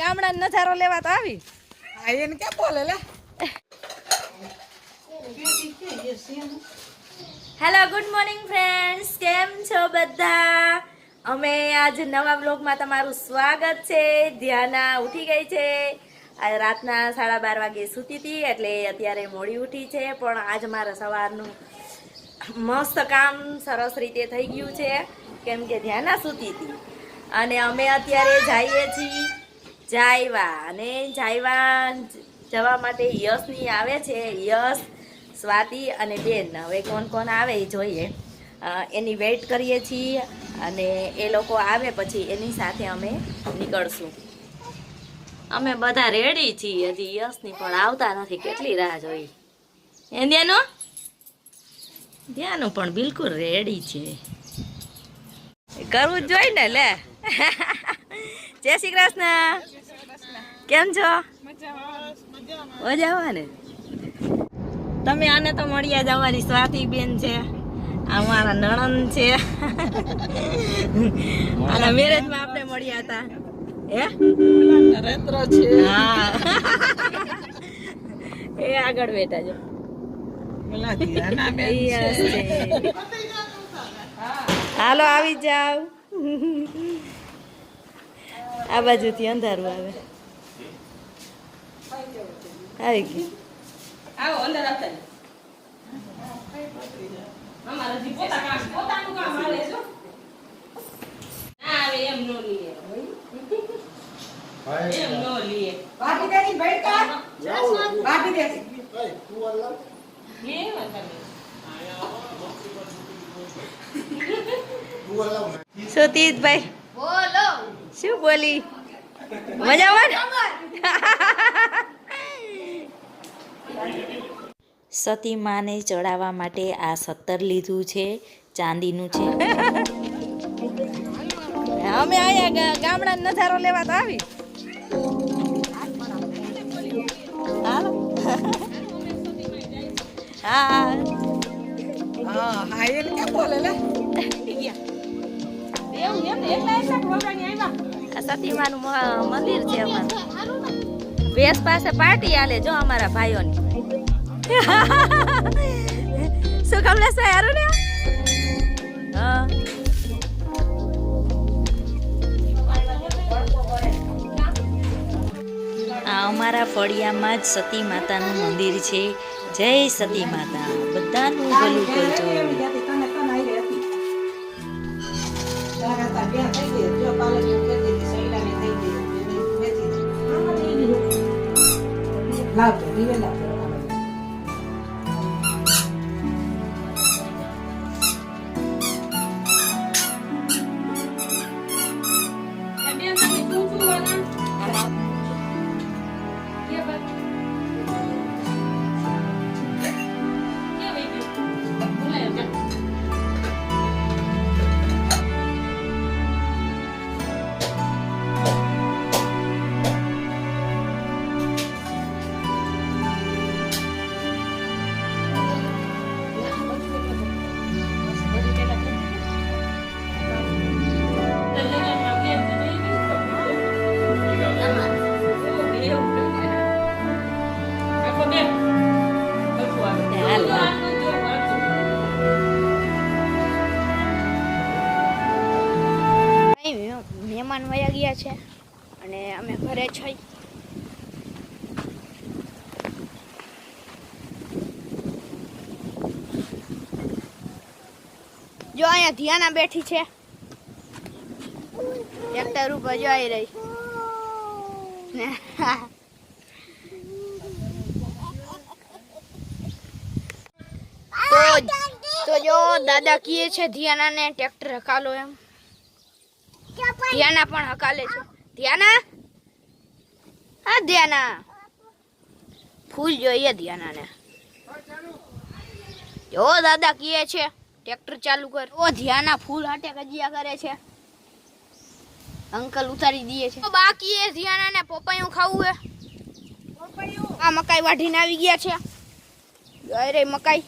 ગામડા નજારો લેવા તો આવી. હા એને કે બોલે લે. હેલો ગુડ મોર્નિંગ ફ્રેન્ડ્સ, કેમ છો બધા? અમે આજ નવા વ્લોગમાં તમારું સ્વાગત છે. ધ્યાના ઉઠી ગઈ છે. આજ રાતના 12:30 વાગે સૂતી હતી એટલે અત્યારે મોડી ઉઠી છે. પણ આજ મારા સવારનું મસ્ત કામ સરસ રીતે થઈ ગયું છે કેમ કે ધ્યાના સૂતી હતી. અને અમે અત્યારે જઈએ છીએ જાયવા. અને જાયવા જવા માટે યશની આવે છે. યશ, સ્વાતિ અને બેન. હવે કોણ કોણ આવે એ જોઈએ. એની વેઇટ કરીએ છીએ અને એ લોકો આવે પછી એની સાથે અમે નીકળશું. અમે બધા રેડી છીએ. હજી યશની પણ આવતા નથી. કેટલી રાહ જોઈ. ધ્યાનું પણ બિલકુલ રેડી છે. કરવું જ જોઈએ ને. લે જય શ્રી કૃષ્ણ. કેમ છો? મજામાં ને? તમે આને તો મળ્યા જ. અમારી સ્વાતિ બેન છે, અમારા નણંદ છે. આના મેરેજમાં આપણે મળ્યા હતા. હે નરેન્દ્ર છે. હા એ આગળ બેઠા જો. હાલો આવી જાવ. આ બાજુથી અંધારું આવે. આવી ગયું. આવો અંદર આવતા. અમારા જી પોતાનું કામ હાલે છો. ના આવે એમ નો લીએ. એમ નો લીએ. બાકી દેની બેટા. બાકી દે. તું અલ્લાહ. લે વાતા. સુતીતભાઈ બોલો. શું બોલી? મજામાં? સતી માને ચડાવવા માટે આ 17 લીધું છે. ચાંદીનું છે. અમે આયા ગામડા નજારો લેવા તો આવી. હાલો. હા હા એને કે બોલે લે. સતીમાનું મંદિર છે અમારું. વેસ પાસે પાર્ટી આલે જો અમારા ભાઈઓની. શું કમલેશભાઈ હારું ને? હા આ અમારા ફળિયામાં જ સતી માતાનું મંદિર છે. જય સતી માતા. બધાનું ભલું કરજો. મહેમાન વયા ગયા છે અને અમે ઘરે છીએ. જો અહીંયા ધ્યાના બેઠી છે. ટ્રેક્ટર ઉપર જઈ રહી. તો જો દાદા કીએ છે ધ્યાનાને ટ્રેક્ટર હકાલો એમ. ધ્યાના પણ હકાલે છે. ધ્યાના, હા ધ્યાના ફૂલ જોઈએ ધ્યાનાને. જો દાદા કીએ છે ટ્રેક્ટર ચાલુ કર. ઓ ધ્યાના ફૂલ હાટે કજિયા કરે છે. અંકલ ઉતારી દઈએ છે. બાકી એ ધ્યાનાને પપૈયું ખાવું હે. આ મકાઈ વાઢીને આવી ગયા છે. અરે મકાઈ